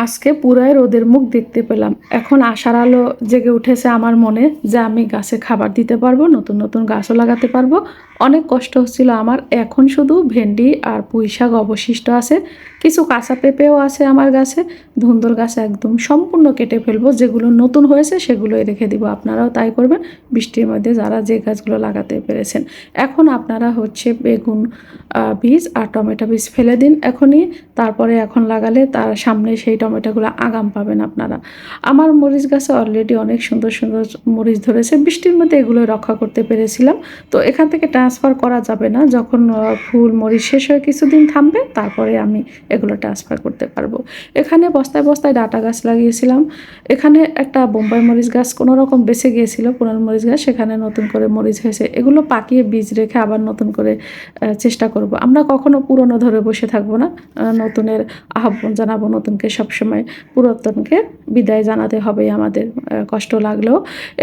আজকে পুরাই রোদের মুখ দেখতে পেলাম। এখন আশার আলো জেগে উঠেছে আমার মনে যে আমি গাছে খাবার দিতে পারবো, নতুন নতুন গাছও লাগাতে পারবো। অনেক কষ্ট হচ্ছিল আমার, এখন শুধু ভেন্ডি আর পুঁই শাক অবশিষ্ট আছে। কিছু কাঁচা পেঁপেও আছে আমার গাছে। ধুন্দুল গাছ একদম সম্পূর্ণ কেটে ফেলবো, যেগুলো নতুন হয়েছে সেগুলোই রেখে দিব। আপনারাও তাই করবেন বৃষ্টির মধ্যে যারা যে গাছগুলো লাগাতে পেরেছেন। এখন আপনারা হচ্ছে বেগুন বীজ আর টমেটো বীজ ফেলে দিন এখনই, তারপরে এখন লাগালে তার সামনে সেই টমেটোগুলো আগাম পাবেন আপনারা। আমার মরিচ গাছে অলরেডি অনেক সুন্দর সুন্দর মরিচ ধরেছে, বৃষ্টির মধ্যে এগুলো রক্ষা করতে পেরেছিলাম। তো এখান থেকে ট্রান্সফার করা যাবে না, যখন ফুল মরিচ শেষ হয়ে কিছুদিন থামবে তারপরে আমি এগুলো ট্রান্সফার করতে পারবো। এখানে বস্তায় বস্তায় ডাঁটা গাছ লাগিয়েছিলাম। এখানে একটা বোম্বাই মরিচ গাছ কোনো রকম বেঁচে গিয়েছিল, পুরান মরিচ গাছ, সেখানে নতুন করে মরিচ হয়েছে। এগুলো পাকিয়ে বীজ রেখে আবার নতুন করে চেষ্টা করব। আমরা কখনো পুরনো ধরে বসে থাকবো না, নতুনের আহ্বান জানাবো। নতুনকে সবসময় পুরাতনকে বিদায় জানাতে হবে আমাদের, কষ্ট লাগলেও।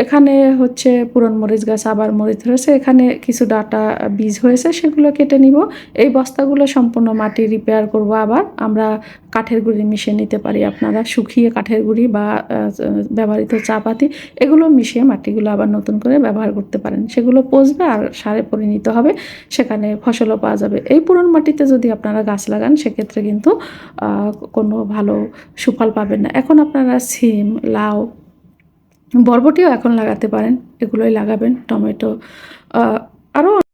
এখানে হচ্ছে পুরন মরিচ গাছ আবার মরিচ ধরেছে, এখানে কিছু ডাঁটা বীজ হয়েছে, সেগুলো কেটে নিব। এই বস্তাগুলো সম্পূর্ণ মাটি রিপেয়ার করব। আবার আমরা কাঠের গুঁড়ি মিশিয়ে নিতে পারি, আপনারা শুকিয়ে কাঠের গুঁড়ি বা ব্যবহৃত চা পাতি এগুলো মিশিয়ে মাটিগুলো আবার নতুন করে ব্যবহার করতে পারেন। সেগুলো পচবে আর সারে পরিণত হবে, সেখানে ফসলও পাওয়া যাবে। এই পুরন মাটিতে যদি আপনারা গাছ লাগান সেক্ষেত্রে কিন্তু কোনো ভালো সুফল পাবেন না। এখন আপনারা সিম, লাউ, বরবটিও এখন লাগাতে পারেন, এগুলোই লাগাবেন। টমেটো, আরও